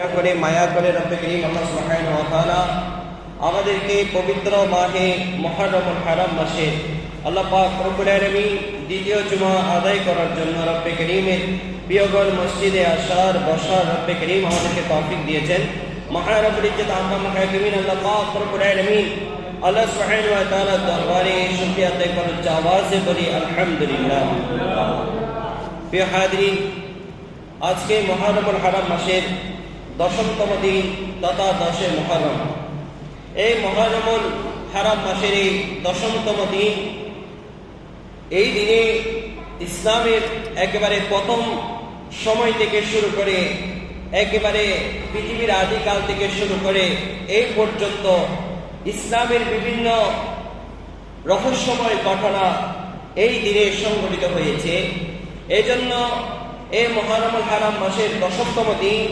করে মায়া করে রব্বে করিম আল্লাহ সুবহানাহু ওয়া তাআলা আমাদেরকে পবিত্র মাহে মুহররমুল হারাম মাসে আল্লাহ পাক রব্বুল আলামিন দ্বিতীয় জুমা আদায় করার জন্য রব্বে করিমের প্রিয়গণ মসজিদে আসার বসার রব্বে করিম আমাদেরকে তৌফিক দিয়েছেন। মহান রব্বুল ইজ্জত আম্মা হাকিমিন আল্লাহ পাক রব্বুল আলামিন আল্লাহ সুবহানাহু ওয়া তাআলার দরবারে শুকরিয়া আদায় করার আওয়াজে বলি আলহামদুলিল্লাহ। প্রিয় হাজিরিন, আজকে মুহররমুল হারাম মাসের 10তম দিন তথা 10 মুহররম। এই মুহররমুল হারাম মাসের এই 10তম দিন, এই দিনে ইসলামের একেবারে প্রথম সময় থেকে শুরু করে একেবারে পৃথিবীর আদিকাল থেকে শুরু করে এই পর্যন্ত ইসলামের বিভিন্ন রহস্যময় ঘটনা এই দিনে সংঘটিত হয়েছে। এই জন্য এই মুহররমুল হারাম মাসের 10তম দিন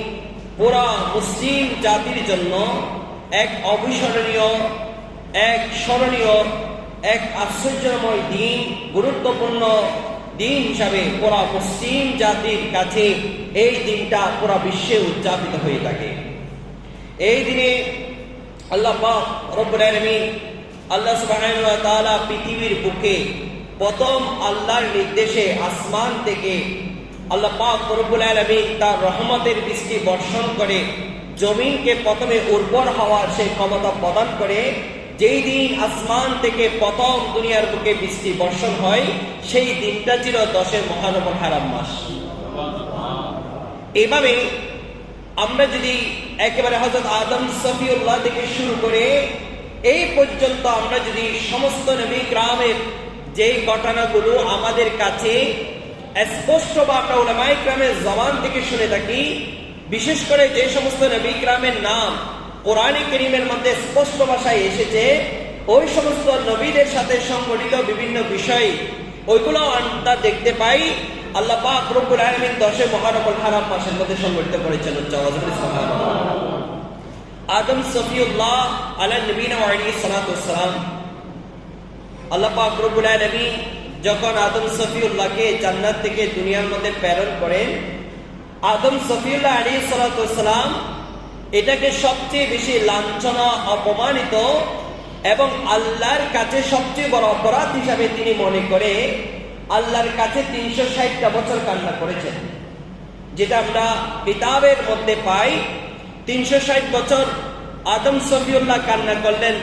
পুরা মুসলিম জাতির জন্য এক অবিস্মরণীয়, এক স্মরণীয়, এক আশ্চর্যময় দিন, গুরুত্বপূর্ণ দিন হিসাবে পুরা মুসলিম জাতির কাছে এই দিনটা পুরা বিশ্বে উদযাপিত হয়ে থাকে। এই দিনে আল্লাহ পাক রব্বুল আলামিন আল্লাহ সুবহানাহু ওয়া তাআলা পৃথিবীর বুকে প্রথম আল্লাহর নির্দেশে আসমান থেকে আল্লাহ পাক রব্বুল আলামিন তার রহমতের বৃষ্টি বর্ষণ করে জমিনকে প্রথমে উর্বর হওয়ার সেই ক্ষমতা প্রদান করে। যেই দিন আসমান থেকে প্রথম দুনিয়ার বুকে বৃষ্টি বর্ষণ হয়, সেই দিনটা ছিল 10 মুহররমুল হারাম মাস। এভাবে আমরা যদি একেবারে হযরত আদম সফিউল্লাহ থেকে শুরু করে এই পর্যন্ত আমরা যদি সমস্ত নবী কিরামের যেই ঘটনাগুলো আমাদের কাছে স্পষ্ট বা আমরা উলামায়ে কিরামের জবান থেকে শুনে থাকি, বিশেষ করে যে সমস্ত নবী কিরামের নাম কোরআনে কারীমের মধ্যে স্পষ্ট ভাষায় এসেছে, ওই সমস্ত নবীদের সাথে সংগঠিত বিভিন্ন বিষয় ওইগুলো আমরা দেখতে পাই আল্লাহ পাক রব্বুল আলামিন 10 মুহররমুল হারাম মাসের মধ্যে সংগঠিত করেছেন। সুবহানাল্লাহ। আদম সফিউল্লাহ আলাইহিস নবীনা ওয়া আলাইহিস সালাতু ওয়াস সালাম, আল্লাহ পাক রব্বুল আলামিন যখন আদম সফিউল্লাহকে জান্নাত থেকে দুনিয়ার মধ্যে প্রেরণ করেন, আদম সফিউল্লাহ আলাইহিস সালাতু ওয়াস সালাম এটাকে সবচেয়ে বেশি লাঞ্ছনা, অপমানিত এবং আল্লাহর কাছে সবচেয়ে বড় অপরাধ হিসাবে তিনি মনে করে আল্লাহর কাছে 360টা বছর কান্না করেছেন। যেটা আমরা কিতাবের মধ্যে পাই, 360 বছর আদম সফিউল্লাহ কান্না করলেন।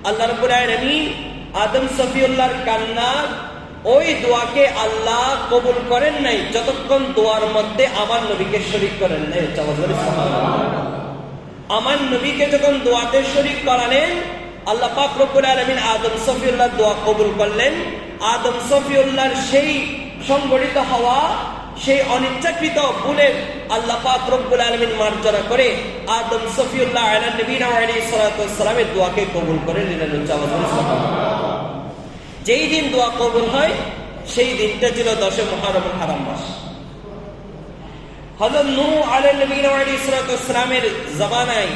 আল্লাহ রাব্বুল আলামিন আদম সফিউল্লাহর কান্না ওই দোয়াকে আল্লাহ কবুল করেন নাই যতক্ষণ দোয়ার মধ্যে আমার নবীকে শরীক করেন নাই। আমার নবীকে যখন দোয়াতে শরীক করালেন, আল্লাহ পাক রব্বুল আলামিন আদম সফিউল্লাহর দোয়া কবুল করলেন। আদম সফিউল্লাহর সেই সংগঠিত হওয়া, সেই অনিচ্ছাকৃত ভুলের আল্লাহ পাক রব্বুল আলামিন মার্জনা করে আদম সফিউল্লাহ আলাইহিস নবীনা ওয়া আলাইহিস সালাতু ওয়াস সালামের দোয়াকে কবুল করে নিলেন। যেই দিন দোয়া কবুল হয় সেই দিনটা ছিল 10 মুহররমুল হারাম মাস। হযরত নূহ আলাইহিস নবীনা ওয়া আলাইহিস সালাতু ওয়াস সালামের জামানায়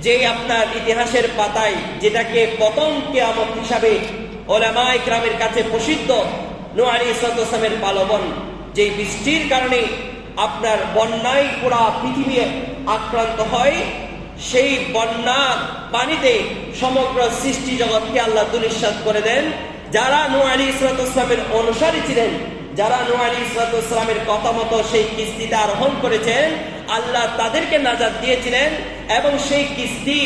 যে আপনার ইতিহাসের পাতায় যেটাকে প্রথম কিয়ামত হিসাবে উলামায়ে কিরামের কাছে প্রসিদ্ধ, নূহ আলাইহিস সালাতু ওয়াস সালামের পালবন যে বৃষ্টির কারণে আপনার বন্যায় পুরা পৃথিবী আক্রান্ত হয়, সেই বন্যা পানিতে সমগ্র সৃষ্টি জগৎকে আল্লাহ দুলিশাত করে দেন। যারা নূহ আলাইহিস সালাতু ওয়াস সালামের অনুসারী ছিলেন, যারা নূহ আলাইহিস সালাতু ওয়াস সালামের কথা মতো সেই কিস্তিতে আরোহণ করেছেন, আল্লাহ তাদেরকে নাজাত দিয়েছিলেন। এবং সেই কিস্তি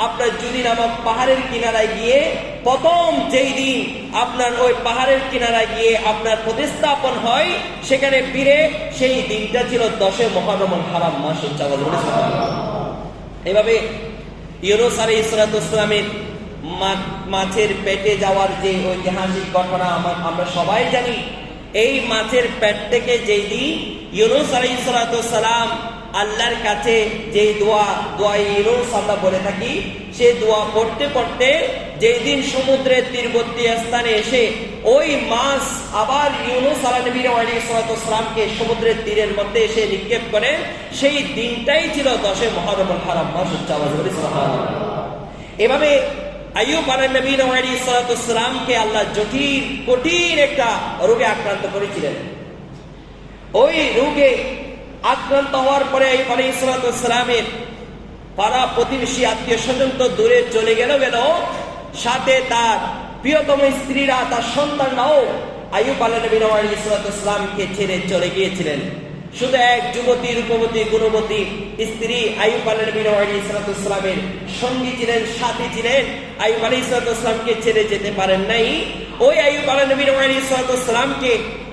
আপনার জুদি নামক পাহাড়ের কিনারায় গিয়ে প্রথম যেই দিন আপনার ওই পাহাড়ের কিনারায় গিয়ে আপনার প্রতিস্থাপন হয়, সেখানে ফিরে সেই দিনটা ছিল 10 মুহররমুল হারাম মাস। এভাবে ইউনূস আলাইহিস সালাতু ওয়াস সালামের মাছের পেটে যাওয়ার যে ঐতিহাসিক ঘটনা আমরা সবাই জানি। এই মাছের পেট থেকে যেই দিন ইউনূস আলাইহিস সালাতু ওয়াস সালাম আল্লাহর কাছে যে দোয়া ইউনূস আমরা বলে থাকি, সেই দোয়া পড়তে পড়তে যেই দিন সমুদ্রের তীরবর্তী স্থানে এসে ওই মাছ আবার ইউনূস আলাইহিস সালামকে সমুদ্রের তীরের মধ্যে এসে নিক্ষেপ করেন, সেই দিনটাই ছিল 10 মুহররমুল হারাম মাস। এভাবে আইয়ুব আলাইহিস সালামকে আল্লাহ জটিল কঠিন একটা রোগে আক্রান্ত করেছিলেন। ওই রোগে আক্রান্ত হওয়ার পরে আইয়ুব আলাইহিস সালামের পাড়া প্রতিবেশী আত্মীয় স্বজন তো দূরে চলে গেল, সাথে তার প্রিয়তম স্ত্রীরা, তার সন্তানরাও আইয়ুব আলাইহিস সালামকে ছেড়ে চলে গিয়েছিলেন। শুধু এক যুবতী, রূপবতী, গুণবতী স্ত্রী আইয়ুব আলাইহিস সালামের সঙ্গী ছিলেন, সাথী ছিলেন, আইয়ুব আলাইহিস সালামকে ছেড়ে যেতে পারেন নাই। ওই আইয়ুব আলাইহিস সালামকে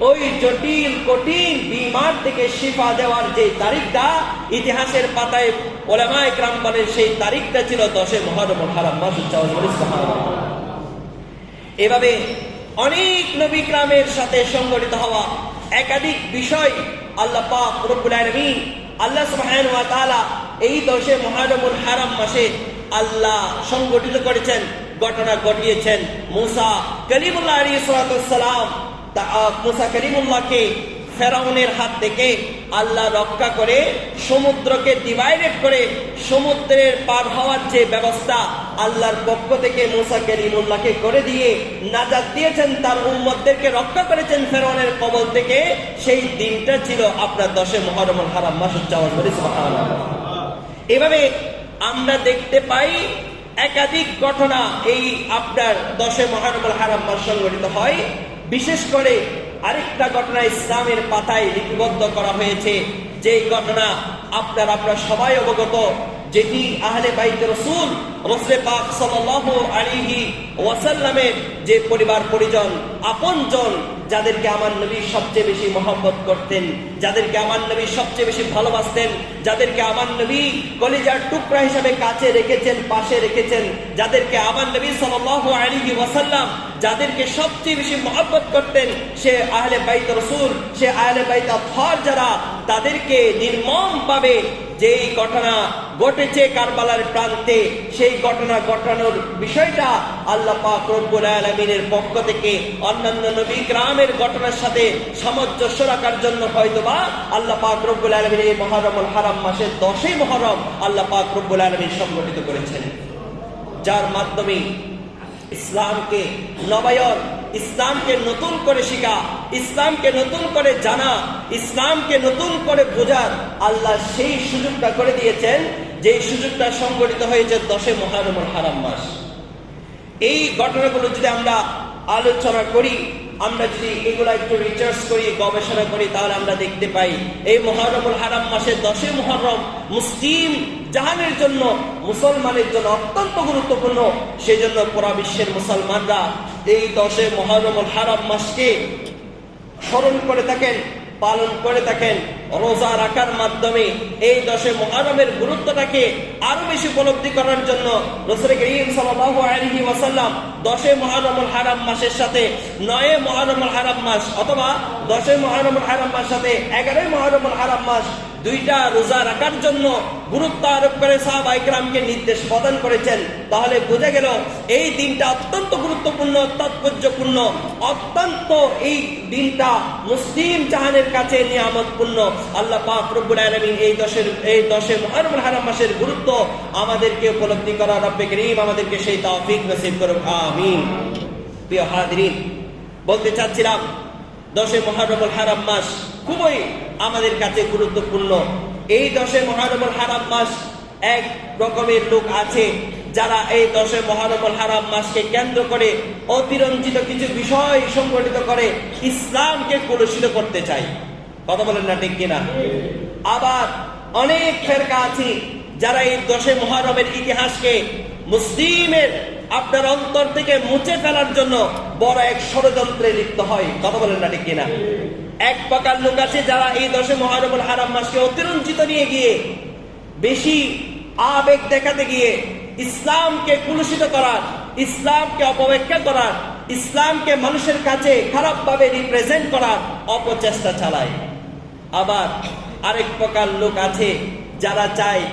ওই জটিল কঠিন বিমার থেকে শিফা দেওয়ার যে তারিখটা ইতিহাসের পাতায় উলামায়ে কেরাম বলেন, সেই তারিখটা ছিল 10 মুহররমুল হারাম মাস। এভাবে অনেক নবী কেরামের সাথে সংগঠিত হওয়া একাধিক বিষয় আল্লাহ পাক রব্বুল আলামিন, আল্লাহ সুবহানাহু ওয়া তাআলা এই 10 মুহররমুল হারাম মাসে আল্লাহ সংগঠিত করেছেন, ঘটনা ঘটিয়েছেন। মুসা কালিমুল্লাহ আলাইহিস সালাম, মুসা কালিমুল্লাহকে ফেরাউনের হাত থেকে আল্লাহ রক্ষা করে সমুদ্রকে ডিভাইডেড করে সমুদ্রের পার হওয়ার যে ব্যবস্থা আল্লাহর পক্ষ থেকে মুসা কালিমুল্লাহকে করে দিয়ে নাজাত দিয়েছেন, তার উম্মতদেরকে রক্ষা করেছেন ফেরাউনের কবল থেকে। সেই দিনটা ছিল আপনার 10 মুহররমুল হারাম মাস। সুবহানাল্লাহ। এভাবে আমরা দেখতে পাই একাধিক ঘটনা এই আপনার 10 মুহররমুল হারাম মাস সংঘটিত হয়। বিশেষ করে আরেকটা ঘটনা ইসলামের পাতায় লিপিবদ্ধ করা হয়েছে, যে ঘটনা আপনারা সবাই অবগত, যেটি আহলে বাইত রাসূল পাক সাল্লাল্লাহু আলাইহি ওয়াসাল্লামের যে পরিবার পরিজন, আপনজন, যাদেরকে আমার নবী সবচেয়ে বেশি মহব্বত করতেন, যাদেরকে আমার নবী সবচেয়ে বেশি ভালোবাসতেন, যাদেরকে আমার নবী কলিজার টুকরা হিসেবে কাছে রেখেছেন, পাশে রেখেছেন, যাদেরকে আমার নবী সাল্লাল্লাহু আলাইহি ওয়াসাল্লাম যাদেরকে সবচেয়ে বেশি মহব্বত করতেন, সে আহলে বাইত রাসূল, সে আহলে বাইত আতহার যারা, তাদেরকে নির্মমভাবে যেই ঘটনা ঘটেছে কারবালার প্রান্তে, সেই ঘটনা ঘটানোর বিষয়টা আল্লাহ পাক রব্বুল আলামিনের পক্ষ থেকে অন্যান্য নবী কেরামের ঘটনার সাথে সামঞ্জস্য রাখার জন্য হয়তোবা আল্লাহ পাক রব্বুল আলামিন এই মুহররমুল হারাম মাসের 10 মুহররম আল্লাহ পাক রব্বুল আলামিন সংগঠিত করেছেন, যার মাধ্যমে ইসলামকে নবায়ন, ইসলামকে নতুন করে শিখা, ইসলামকে নতুন করে জানা, ইসলামকে নতুন করে বোঝার আল্লাহ সেই সুযোগটা করে দিয়েছেন, যে সুযোগটা সংগঠিত হয়েছে 10 মুহররমুল হারাম মাস। এই ঘটনাগুলো যদি আমরা আলোচনা করি, আমরা যদি এগুলো একটু রিসার্চ করি, গবেষণা করি, তাহলে আমরা দেখতে পাই এই মুহররমুল হারাম মাসের 10 মুহররম মুসলিম জাহানের জন্য, মুসলমানের জন্য অত্যন্ত গুরুত্বপূর্ণ। সেজন্য পুরা বিশ্বের মুসলমানরা এই 10 মুহররমুল হারাম মাসকে স্মরণ করে থাকেন, পালন করে থাকেন। রোজা রাখার মাধ্যমে এই 10 মুহররমের গুরুত্বটাকে আরো বেশি উপলব্ধি করার জন্য রাসূল করিম সাল্লাল্লাহু আলাইহি ওয়াসাল্লাম 10 মুহররমুল হারাম মাসের সাথে 9 মুহররমুল হারাম মাস অথবা 10 মুহররমুল হারাম মাস সাথে 11 মুহররমুল হারাম মাস দুইটা রোজা রাখার জন্য গুরুত্ব আরোপ করে সাহাবায়ে কেরামকে নির্দেশ প্রদান করেছেন। তাহলে বোঝা গেল এই দিনটা অত্যন্ত গুরুত্বপূর্ণ, তাৎপর্যপূর্ণ, অত্যন্ত এই দিনটা মুসলিম জাহানের কাছে নিয়ামতপূর্ণ। আল্লাহ পাক রব্বুল আলামিন এই 10 মুহররমুল হারাম মাসের গুরুত্ব আমাদেরকে উপলব্ধি করা রব্বে করিম আমাদেরকে সেই তৌফিক নসিব করুন, আমিন। প্রিয় হাজিরিন, বলতে চাচ্ছিলাম 10 মুহররমুল হারাম মাস খুবই আমাদের কাছে গুরুত্বপূর্ণ। এই 10 মুহররমুল হারাম মাস, এক রকমের লোক আছে যারা এই 10 মুহররমুল হারাম মাসকে কেন্দ্র করে অতিরঞ্জিত কিছু বিষয় সংগঠিত করে ইসলামকে কলুষিত করতে চায়। কথা বলেন না ঠিক কিনা? আবার অনেক ফেরকা আছে যারা এই 10 মুহররমের ইতিহাসকে মুসলিমের আপনার অন্তর থেকে মুছে ফেলার জন্য বড় এক ষড়যন্ত্রে লিপ্ত হয়। কথা বলেন না ঠিক কিনা? এক প্রকার লোক আছে যারা এই 10 মুহররমুল হারাম মাসকে অতিরঞ্জিত নিয়ে গিয়ে, বেশি আবেগ দেখাতে গিয়ে ইসলামকে কুলুষিত করার, ইসলামকে অপব্যাখ্যা করার, ইসলামকে মানুষের কাছে খারাপভাবে রিপ্রেজেন্ট করার অপচেষ্টা চালায়। আবার আরেক প্রকার লোক আছে যারা চায়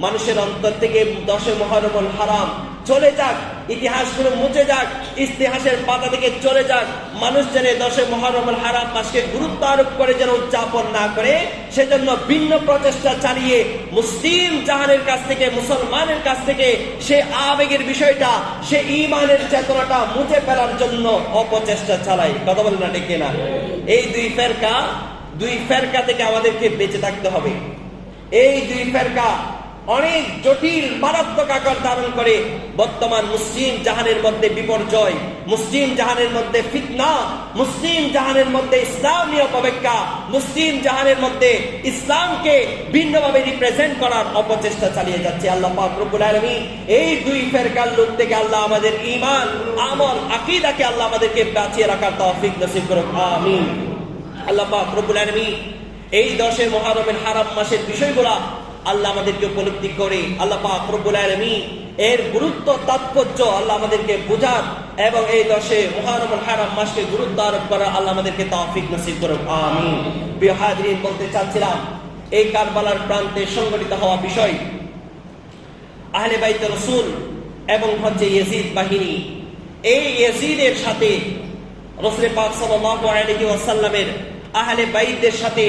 মানুষের অন্তর থেকে 10 মুহররমুল হারাম চলে যাক, ইতিহাসগুলো মুছে যাক, ইতিহাসের পাতা থেকে চলে যাক, মানুষ যেন 10 মুহররমুল হারাম মাসকে গুরুত্ব আরোপ করে যেন উদযাপন না করে, সেজন্য ভিন্ন প্রচেষ্টা চালিয়ে মুসলিম জাহানের কাছ থেকে, মুসলমানের কাছ থেকে সে আবেগের বিষয়টা, সে ঈমানের চেতনাটা মুছে ফেলার জন্য অপচেষ্টা চালায়। কথা বলেন না ঠিক কিনা? এই দুই ফেরকা দুই ফেরকা থেকে আমাদেরকে বেঁচে থাকতে হবে। এই দুই ফেরকা অনেক জটিল মারাত্মক আকার ধারণ করে বর্তমান মুসলিম জাহানের মধ্যে বিপর্যয়, মুসলিম জাহানের মধ্যে ফিতনা, মুসলিম জাহানের মধ্যে ইসলামীয় অপব্যাখ্যা, মুসলিম জাহানের মধ্যে ইসলামকে ভিন্নভাবে রিপ্রেজেন্ট করার অপচেষ্টা চালিয়ে যাচ্ছে। আল্লাহ পাক রব্বুল আলামিন এই দুই ফেরকার লোক থেকে আল্লাহ আমাদের ঈমান, আমল, আকীদাকে আল্লাহ আমাদেরকে বাঁচিয়ে রাখার তৌফিক নসিব করুন, আমিন। আল্লাহ পাক রব্বুল আলামিন এই 10 মুহররমের হারাম মাসের বিষয়গুলা আল্লাহ আমাদেরকে উপলব্ধি করে আল্লাহ পাক রব্বুল আলামিন এর গুরুত্ব তাৎপর্য আল্লাহ আমাদেরকে বোঝার এবং এই 10 মুহররমের হারাম মাসকে গুরুত্ব আরোপ করার আল্লাহ আমাদেরকে তৌফিক নসিব করুন, আমিন। প্রিয় হাজিরিন, বলতে চাচ্ছিলাম এই কারবালার প্রান্তে সংঘটিত হওয়া বিষয়, আহলে বাইত রাসূল এবং হচ্ছে ইয়াজিদ বাহিনী, এই ইয়াজিদের সাথে রাসূল পাক সাল্লাল্লাহু আলাইহি ওয়াসাল্লামের আহলে বাইতদের সাথে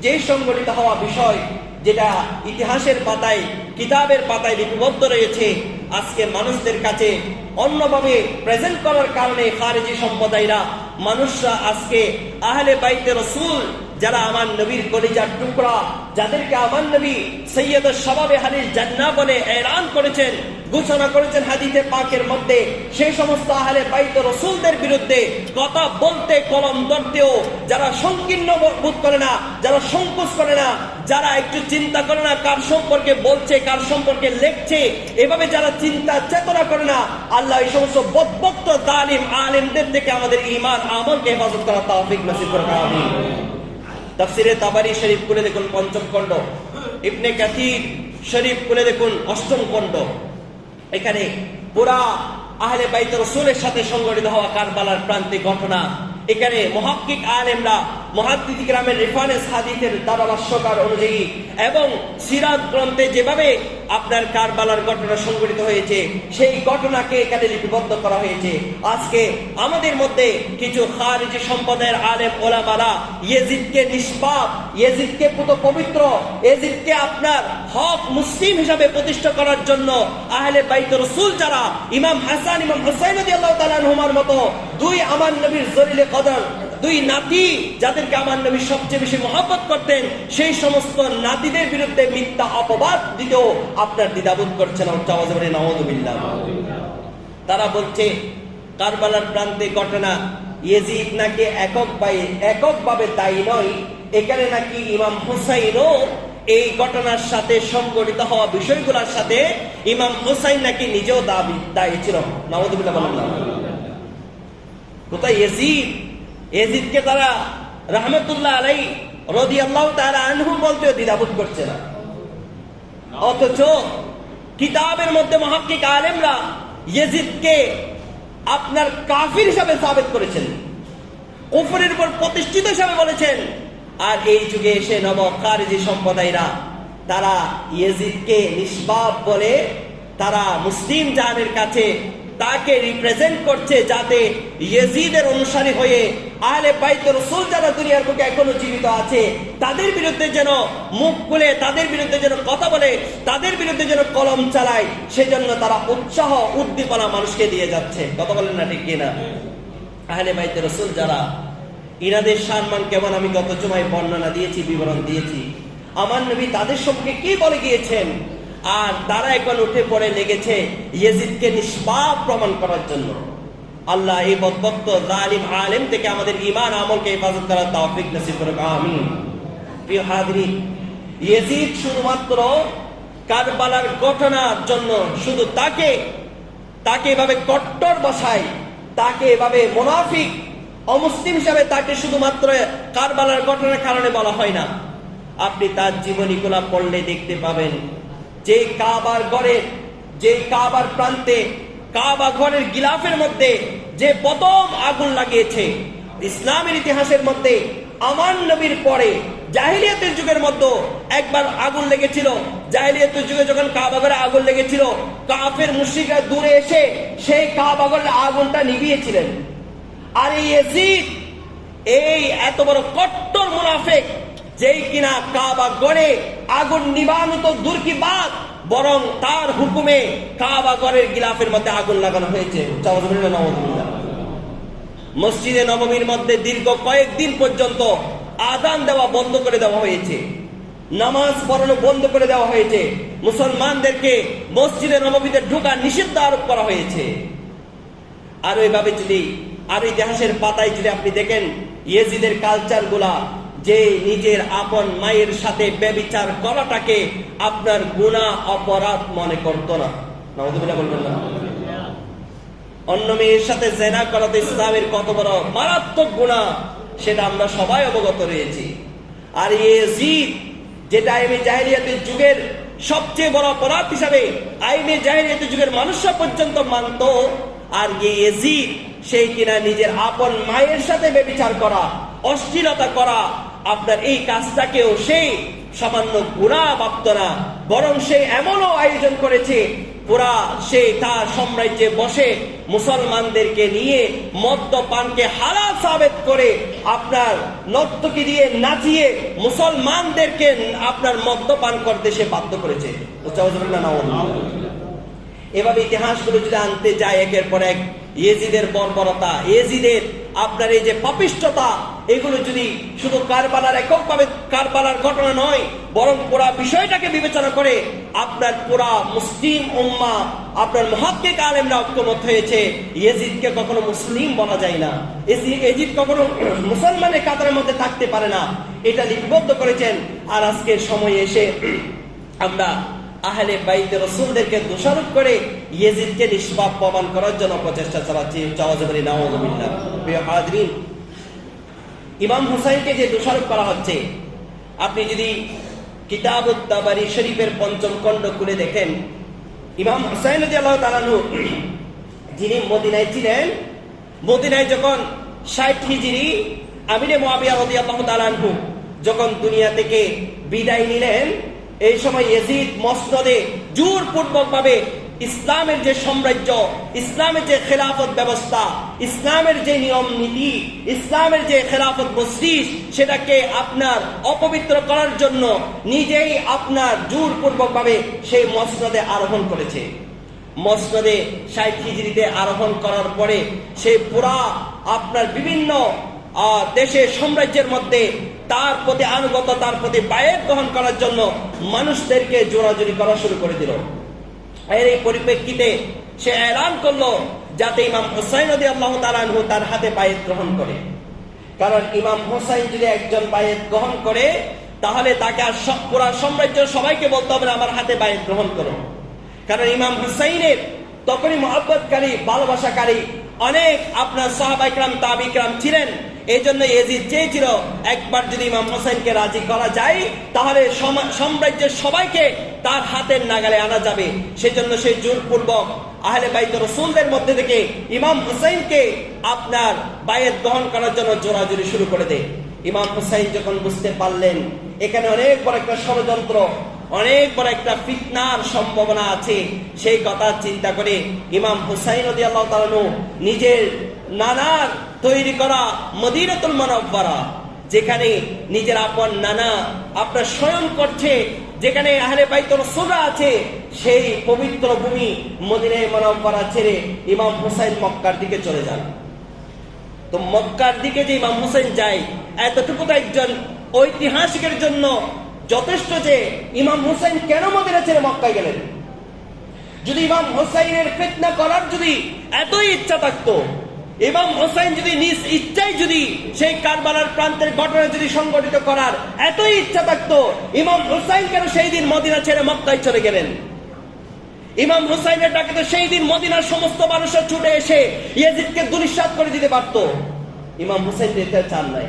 যে সংঘটিত হওয়া বিষয়, যেটা ইতিহাসের পাতায়, কিতাবের পাতায় লিপিবদ্ধ রয়েছে, আজকে মানুষদের কাছে অন্যভাবে প্রেজেন্ট করার কারণে খারেজি সম্প্রদায়রা, মানুষরা আজকে আহলে বাইতে রাসূল, যারা আমার নবীর কলিজার টুকরা, যাদেরকে আমার নবী সৈয়দুশ শাবাবে আহলিল জান্নাহ বলে এলান করেছেন, ঘোষণা করেছেন হাদিসে পাকের মধ্যে, সেই সমস্ত আহলে বাইত রাসূলদের বিরুদ্ধে কথা বলতে, কলম ধরতেও যারা সংকীর্ণ বোধ করে না, যারা সংকোচ করে না, যারা একটু চিন্তা করে না কার সম্পর্কে বলছে, কার সম্পর্কে লিখছে, এভাবে যারা চিন্তা চেতনা করে না, আল্লাহ এই সমস্ত বদবক্ত জালিম আলেমদের থেকে আমাদের ঈমান আমলকে হেফাজত করার তৌফিক নসিব করুন, আমিন। তাফসিরে তাবারি শরীফ খুলে দেখুন 5ম খণ্ড, ইবনে কাসির শরীফ খুলে দেখুন 8ম খণ্ড। এখানে পুরা আহলে বাইত রাসূলের সাথে সংঘটিত হওয়া কারবালার প্রান্তিক ঘটনা, এখানে মুহাক্কিক আলেমরা, মুহাদ্দিস কিরামের রেফারেন্স হাদিসের ধারাভাষ্যকার অনুযায়ী এবং সিরাত গ্রন্থে যেভাবে আপনার কারবালার ঘটনা সংঘটিত হয়েছে, সেই ঘটনাকে এখানে লিপিবদ্ধ করা হয়েছে। আজকে আমাদের মধ্যে কিছু খারিজি সম্প্রদায়ের আলেম ওলামারা ইয়াজিদকে নিষ্পাপ, ইয়াজিদকে পুত পবিত্র, ইয়াজিদকে আপনার হক মুসলিম হিসাবে প্রতিষ্ঠা করার জন্য আহলে বাইত রাসূল যারা, ইমাম হাসান, ইমাম হুসাইন রাদিয়াল্লাহু তাআলা আনহুমার মতো দুই আমার নবীর জলিলে কদর, দুই নাতি যাদেরকে আমার নবী সবচেয়ে বেশি মহব্বত করতেন, সেই সমস্ত নাতিদের বিরুদ্ধে মিথ্যা অপবাদ দিতেও আপনার দ্বিধাবোধ করছেন। নাউযুবিল্লাহ। তারা বলছে কারবালার প্রান্তে ঘটনা, ইয়াজিদ নাকি এককভাবে দায়ী নয়, এখানে নাকি ইমাম হুসাইনও এই ঘটনার সাথে সংঘটিত হওয়া বিষয়গুলোর সাথে ইমাম হুসাইন নাকি নিজেও দায়ী ছিল। নাউযুবিল্লাহ। কোথায় ইয়াজিদ? ইয়াজিদকে তারা রাহমাতুল্লাহ আলাইহি রাদিয়াল্লাহু তাআলা আনহু বলতেও দ্বিধাবোধ করছে না, অথচ কিতাবের মধ্যে মুহাক্কিক আলেমরা ইয়াজিদকে আপনার কাফির হিসাবে সাবেত করেছেন, কুফরের উপর প্রতিষ্ঠিত হিসাবে বলেছেন। আর এই যুগে এসে নব খারিজি সম্প্রদায়রা তারা ইয়াজিদকে নিষ্পাপ বলে তারা মুসলিম জাহানের কাছে তাকে রিপ্রেজেন্ট করছে, যাতে ইয়াজিদের অনুসারী হয়ে আহলে বাইত রাসূল যারা দুনিয়ার বুকে এখনো জীবিত আছে, তাদের বিরুদ্ধে যেন মুখ খুলে, তাদের বিরুদ্ধে যেন কথা বলে, তাদের বিরুদ্ধে যেন কলম চালায়, সেজন্য তারা উৎসাহ উদ্দীপনা মানুষকে দিয়ে যাচ্ছে। কথা বলেন না ঠিক কিনা? আহলে বাইত রাসূল যারা, ইনাদের সম্মান কেমন আমি গত জুমায় বর্ণনা দিয়েছি, বিবরণ দিয়েছি। আমার নবী তাদের সম্পর্কে কি বলে গিয়েছেন, আর তারা এখন উঠে পড়ে লেগেছে ইয়াজিদকে নিষ্পাপ প্রমাণ করার জন্য। আল্লাহ এই বদবক্ত জালিম আলেম থেকে আমাদের ঈমান আমলকে হেফাজত করার তৌফিক নসিব করুন, আমিন। প্রিয় হাজিরিন, ইয়াজিদ শুধুমাত্র কারবালার ঘটনার জন্য শুধু তাকে এভাবে কট্টর বসায়, তাকে এভাবে মুনাফিক, অমুসলিম হিসাবে তাকে শুধুমাত্র কারবালার ঘটনার কারণে বলা হয় না। আপনি তার জীবনীগুলা পড়লে দেখতে পাবেন যে কাবার ঘরে, যে কাবার প্রান্তে, কাবা ঘরের গিলাফের মধ্যে যে প্রথম আগুন লাগিয়েছে, ইসলামের ইতিহাসের মধ্যে আমার নবীর পরে জাহিলিয়াতের যুগের মধ্যে একবার আগুন লেগেছিল। জাহিলিয়াতের যুগে যখন কাবা ঘরে আগুন লেগেছিল, কাফের মুশরিকরা দূরে এসে সেই কাবা ঘরের আগুনটা নিভিয়েছিলেন। আর ইয়াজিদ এই এত বড় কট্টর মুনাফিক, যেই কিনা কাবা ঘরে আগুন নিবানো তো দূর কি বাত, বরং তার হুকুমে কাবা ঘরের গিলাফের মধ্যে আগুন লাগানো হয়েছে। মসজিদে নববীর মধ্যে দীর্ঘ কয়েকদিন পর্যন্ত আযান দেওয়া বন্ধ করে দেওয়া হয়েছে, নামাজ পড়ানো বন্ধ করে দেওয়া হয়েছে, মুসলমানদেরকে মসজিদে নববীতে ঢোকা নিষিদ্ধ আরোপ করা হয়েছে। আর এইভাবে যদি আর ইতিহাসের পাতায় যদি আপনি দেখেন ইয়েজিদের কালচার গুলা, যে নিজের আপন মায়ের সাথে ব্যভিচার করাটাকে আপনার গুনাহ অপরাধ মনে করতো না। নাউযুবিল্লাহ বলবেন না? অন্য মেয়ের সাথে জেনা করা তো ইসলামের কত বড় মারাত্মক গুনাহ, সেটা আমরা সবাই অবগত রয়েছি। আর ইয়েজিদ, যেটা আইমে জাহেলিয়াতের যুগের সবচেয়ে বড় অপরাধ হিসাবে আইমে জাহেলিয়াতের যুগের মানুষরা পর্যন্ত মানত, আর ইয়েজিদ সেই কিনা নিজের আপন মায়ের সাথে ব্যভিচার করা, অশ্লীলতা করা, আপনার এই কাজটাকেও সেই সামান্য গুনাহ ভাবত না, বরং সে এমনও আয়োজন করেছে, পুরা সে তার সাম্রাজ্যে বসে মুসলমানদেরকে নিয়ে মদ্যপানকে হালাল সাবেত করে আপনার নর্তকী দিয়ে নাচিয়ে মুসলমানদেরকে আপনার মদ্যপান করতে সে বাধ্য করেছে। এভাবে ইতিহাসগুলো যদি আনতে যায় একের পর এক, ইয়েজিদের বর্বরতা, ইয়েজিদের আপনার এই যে পাপিষ্ঠতা, এগুলো যদি শুধু কারবালার এককভাবে কারবালার ঘটনা নয়, বরং পুরা বিষয়টাকে বিবেচনা করে আপনার পুরা মুসলিম উম্মাহ, আপনার মুহাক্কিক আলেমরা ঐক্যমত হয়েছে, ইয়েজিদকে কখনো মুসলিম বলা যায় না, ইয়েজিদ কখনো মুসলমানের কাতারের মধ্যে থাকতে পারে না, এটা লিপিবদ্ধ করেছেন। আর আজকের সময়ে এসে আমরা আহলে বাইতে রাসূলদেরকে দোষারোপ করে ইয়েজিদকে নিষ্পাপ প্রমাণ করার জন্য প্রচেষ্টা চালাচ্ছি। নাউযুবিল্লাহ। প্রিয় হাজরিন, ইমাম হুসাইনকে যে দোষারোপ করা হচ্ছে, আপনি যদি কিতাবুত তাবারি শরীফের ৫ম খণ্ড খুলে দেখেন, ইমাম হুসাইন রাদিয়াল্লাহু তাআলা আনহু যিনি মদিনায় ছিলেন, মদিনায় যখন ৬০ হিজরি আমিরে মুআবিয়া রাদিয়াল্লাহু তাআলা আনহু যখন দুনিয়া থেকে বিদায় নিলেন, এই সময় ইয়েজিদ মসনদে জোরপূর্বক ভাবে ইসলামের যে সাম্রাজ্য, ইসলামের যে খেলাফত ব্যবস্থা, ইসলামের যে নিয়ম নীতি, ইসলামের যে খেলাফত মজলিস, সেটাকে আপনার অপবিত্র করার জন্য নিজেই আপনার জোরপূর্বক ভাবে সেই মসনদে আরোহণ করেছে। মসনদে ৬০ হিজরিতে আরোহণ করার পরে সে পুরা আপনার বিভিন্ন দেশের সাম্রাজ্যের মধ্যে তার প্রতি আনুগত্য, তার প্রতি বায়াত গ্রহণ করার জন্য মানুষদেরকে জোরাজুরি করা শুরু করে দিল। এর এই পরিপ্রেক্ষিতে সে এলান করলো যাতে ইমাম হুসাইন রাদিয়াল্লাহু তাআলা আনহু তার হাতে বায়াত গ্রহণ করে। কারণ ইমাম হুসাইন যদি একজন বায়াত গ্রহণ করে, তাহলে তাকে আর পুরা সাম্রাজ্যের সবাইকে বলতে হবে না আমার হাতে বায়াত গ্রহণ করো। কারণ ইমাম হুসাইনের তখনই মহব্বতকারী, ভালোবাসাকারী অনেক আপনার সাহাবা ইকরাম, তাবী ইকরাম ছিলেন। এই জন্য ইয়েজিদ চেয়েছিল একবার যদি ইমাম হোসেনকে রাজি করা যায়, তাহলে সাম্রাজ্যের সবাইকে তার হাতের নাগালে আনা যাবে। সেজন্য সে জোরপূর্বক আহলে বাইত রাসূলদের মধ্যে থেকে ইমাম হুসাইনকে আপনার বায়াত গ্রহণ করার জন্য জোরাজুরি শুরু করে দেয়। ইমাম হুসাইন যখন বুঝতে পারলেন এখানে অনেক বড় একটা ষড়যন্ত্র, অনেক বড় একটা ফিতনার সম্ভাবনা আছে, সেই কথা চিন্তা করে ইমাম হুসাইন রাদিয়াল্লাহু তাআলা নিজের নানার তৈরি করা মদিনাতুল মুনাওয়ারা, যেখানে নিজের আপন নানা আপনার শয়ন করছে, যেখানে আহলে বাইত রাসূলরা আছে, সেই পবিত্র ভূমি মদিনায়ে মুনাওয়ারা ছেড়ে ইমাম হুসাইন মক্কার দিকে চলে যান। তো মক্কার দিকে যে ইমাম হুসাইন যায়, এতটুকু তো একজন ঐতিহাসিকের জন্য যথেষ্ট যে ইমাম হুসাইন কেন মদিনা ছেড়ে মক্কায় গেলেন। যদি ইমাম হুসাইনের ফিতনা করার যদি এতই ইচ্ছা থাকতো, ইমাম হুসাইন যদি নিজ ইচ্ছায় যদি সেই কারবালার প্রান্তের ঘটনা যদি সংগঠিত করার এতই ইচ্ছা থাকতো, ইমাম হুসাইন কেন সেই দিন মদিনা ছেড়ে মক্কায় চলে গেলেন? ইমাম হুসাইনের ডাকে তো সেই দিন মদিনার সমস্ত মানুষের ছুটে এসে ইয়েজিদকে দুলিশাত করে দিতে পারতো। ইমাম হুসাইন এটা চান নাই।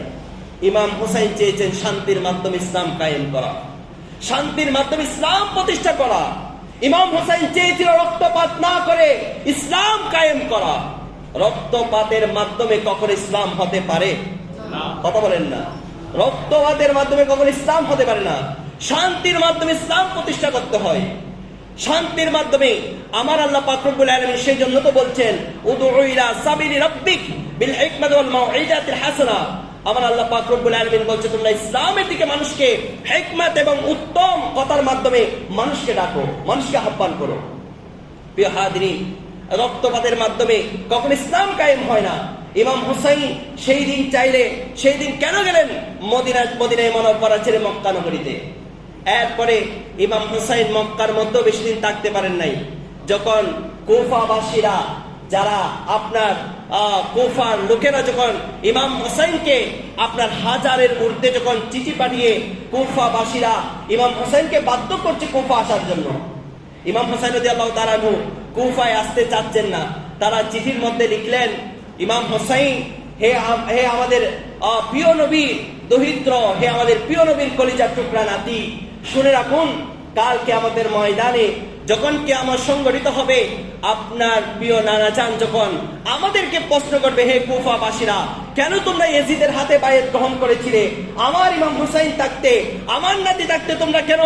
ইমাম হুসাইন চেয়েছেন শান্তির মাধ্যমে ইসলাম কায়েম করা, শান্তির মাধ্যমে ইসলাম প্রতিষ্ঠা করা। ইমাম হুসাইন চেয়েছিল রক্তপাত না করে ইসলাম কায়েম করা। রক্তপাতের মাধ্যমে কখনো ইসলাম হতে পারে? কথা বলেন না। রক্তপাতের মাধ্যমে কখনো ইসলাম হতে পারে না। শান্তির মাধ্যমে ইসলাম প্রতিষ্ঠা করতে হয়। শান্তির মাধ্যমে আমার আল্লাহ পাক রব্বুল আলামিন সেই জন্য তো বলছেন উদউ ইলা সাবিলি রাব্বিক বিল হিকমাতি ওয়াল মাউইজাতিল হাসানা। আমার আল্লাহ পাক রব্বুল আলামিন বলছে তোমরা ইসলামের দিকে মানুষকে হিকমত এবং উত্তম কথার মাধ্যমে মানুষকে ডাকো, মানুষকে আহ্বান করো। প্রিয় হাজিরিন, রক্তপাতের মাধ্যমে কখনো ইসলাম কায়েম হয় না। ইমাম হুসাইন সেই দিন চাইলে সেই দিন কেন গেলেন মদিনায় মুনাওয়ারা ছেড়ে মক্কা নগরীতে? এরপরে ইমাম হুসাইন মক্কার মধ্যে বেশি দিন থাকতে পারেন নাই। যখন কুফাবাসীরা, যারা আপনার কুফার লোকেরা যখন ইমাম হুসাইনকে আপনার হাজারের ঊর্ধ্বে যখন চিঠি পাঠিয়ে কুফাবাসীরা ইমাম হুসাইনকে বাধ্য করছে কুফা আসার জন্য, ইমাম হুসাইন রাদিয়াল্লাহু তাআলা আনহু কুফায় আসতে চাচ্ছেন না। তারা চিঠির মধ্যে লিখলেন, ইমাম হুসাইন, হে আমাদের প্রিয় নবীর দহিত্র, হে আমাদের প্রিয় নবীর কলিজার টুকরা নাতি, শুনে রাখুন, কাল কিয়ামতের ময়দানে যখন কিয়ামত সংঘটিত হবে, আপনার প্রিয় নানা জান যখন আমাদেরকে প্রশ্ন করবে, হে কুফাবাসীরা, কেন তোমরা ইয়াজিদের হাতে বায়াত গ্রহণ করেছিলে? আমার ইমাম হুসাইন থাকতে, আমার নাতি থাকতে তোমরা কেন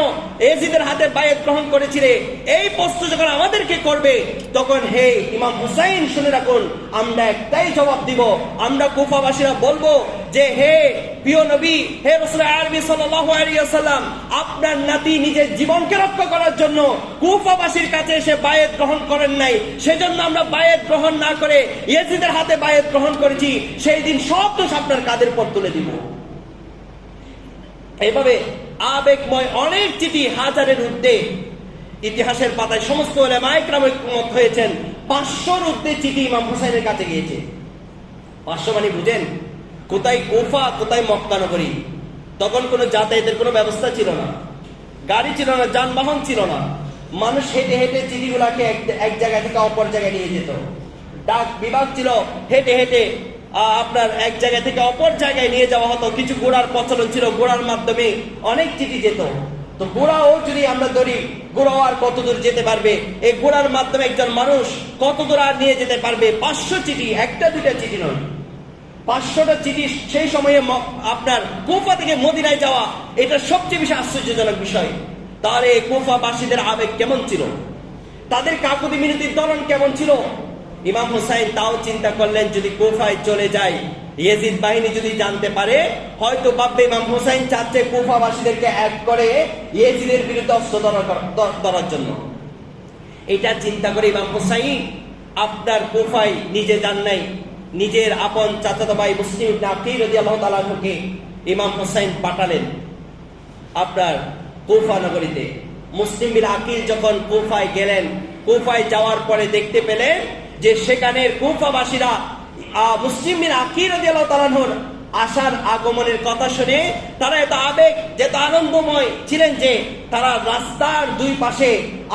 ইয়াজিদের হাতে বায়াত গ্রহণ করেছিলে? এই প্রশ্ন যখন আমাদেরকে করবে, তখন হে ইমাম হুসাইন, শুনে রাখুন, আমরা একটাই জবাব দিব। আমরা কুফাবাসীরা বলবো যে, হে প্রিয় নবী, হে রাসূল আরবি সাল্লাল্লাহু আলাইহি ওয়াসাল্লাম, আপনার নাতি নিজের জীবনকে রক্ষা করার জন্য কুফাবাসীর কাছে এসে বায়াত গ্রহণ করেন নাই, সেজন্য আমরা বায়াত গ্রহণ না করে ইয়াজিদের হাতে বায়াত গ্রহণ করেছি। সেই দিন সব দোষ আপনার কাঁধের পর তুলে দিব। এইভাবে আবেগময় অনেক চিঠি, হাজারের ঊর্ধ্বে, ইতিহাসের পাতায় সমস্ত উলামায়ে কেরাম ঐকমত হয়েছেন 500-র ঊর্ধ্বে চিঠি ইমাম হুসাইনের কাছে গিয়েছে। 500 মানে বুঝেন, কোথায় কুফা, কোথায় মক্কা নগরী। তখন কোনো যাতায়াতের কোনো ব্যবস্থা ছিল না, গাড়ি ছিল না, যানবাহন ছিল না। মানুষ হেঁটে হেঁটে চিঠিগুলাকে এক জায়গা থেকে অপর জায়গায় নিয়ে যেত। ডাক বিভাগ ছিল, হেঁটে হেঁটে আপনার এক জায়গা থেকে অপর জায়গায় নিয়ে যাওয়া হতো। কিছু ঘোড়ার প্রচলন ছিল, ঘোড়ার মাধ্যমে অনেক চিঠি যেত। তো ঘোড়াও যদি আমরা ধরি, ঘোড়াও আর কত দূর যেতে পারবে? এই ঘোড়ার মাধ্যমে একজন মানুষ কত দূর আর নিয়ে যেতে পারবে? 500 চিঠি, একটা দুইটা চিঠি নয়, 500টা চিঠি। সেই সময়ে আপনার কুফা থেকে মদিনায় যাওয়া, এটা সবচেয়ে বেশি আশ্চর্যজনক বিষয়। তাহলে কুফাবাসীদের আবেগ কেমন ছিল, তাদের কাকুতি মিনতির ধরন কেমন ছিল? ইমাম হুসাইন তাও চিন্তা করলেন, যদি কুফায় চলে যায়, ইয়াজিদ বাহিনী যদি জানতে পারে, হয়তো ভাববে ইমাম হুসাইন চাচ্ছে কুফাবাসীদেরকে এক করে ইয়াজিদের বিরুদ্ধে অস্ত্র ধরার জন্য। এটা চিন্তা করে ইমাম হুসাইন আপনার কুফায় নিজে যান নাই, নিজের আপন চাচাতো ভাই মুসলিম ইবনে আকিল রাদিয়াল্লাহু তাআলা আনহুকে ইমাম হুসাইন পাঠালেন আপনার কুফা নগরীতে। মুসলিম বিন আকিল যখন কুফায় গেলেন, কুফায় যাওয়ার পরে দেখতে পেলেন যে সেখানের কুফাবাসীরা মুসলিম বিন আকিল রাদিয়াল্লাহু তাআলা আনহুর আসার আগমনের কথা শুনে তারা এত আবেগ, এত আনন্দময় ছিলেন যে তারা রাস্তার দুই পাশে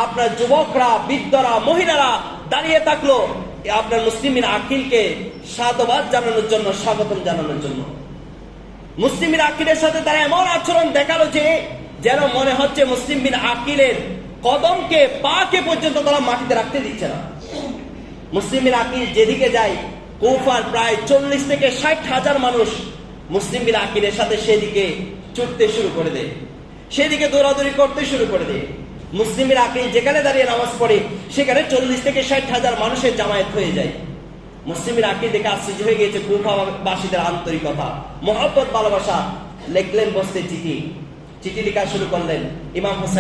আপনার যুবকরা, বৃদ্ধরা, মহিলারা দাঁড়িয়ে থাকলো আপনার মুসলিম বিন আকিলকে সাধুবাদ জানানোর জন্য, স্বাগতম জানানোর জন্য। মুসলিম বিন আকিলের সাথে তারা এমন আচরণ দেখালো যে যেন মনে হচ্ছে মুসলিম বিন আকিলের কদমকে, পাকে পর্যন্ত তারা মাটিতে রাখতে দিচ্ছে না। মুসলিম বিন আকিল যেদিকে যায়, কুফার প্রায় 40 থেকে 60 হাজার মানুষ মুসলিম বিন আকিলের সাথে সেদিকে ছুটতে শুরু করে দেয়, সেদিকে দৌড়াদৌড়ি করতে শুরু করে দেয়। মুসলিম বিন আকিল যেখানে দাঁড়িয়ে নামাজ পড়ে, সেখানে 40 থেকে 60 হাজার মানুষের জামায়াত হয়ে যায়। মুসলিম বিন আকিল দেখে আশ্চর্য হয়ে গিয়েছে কুফাবাসীদের আন্তরিকতা, মহব্বত, ভালোবাসা। লিখলেন বসতে চিঠি লেখা শুরু করলেন। ইমাম হুসাইন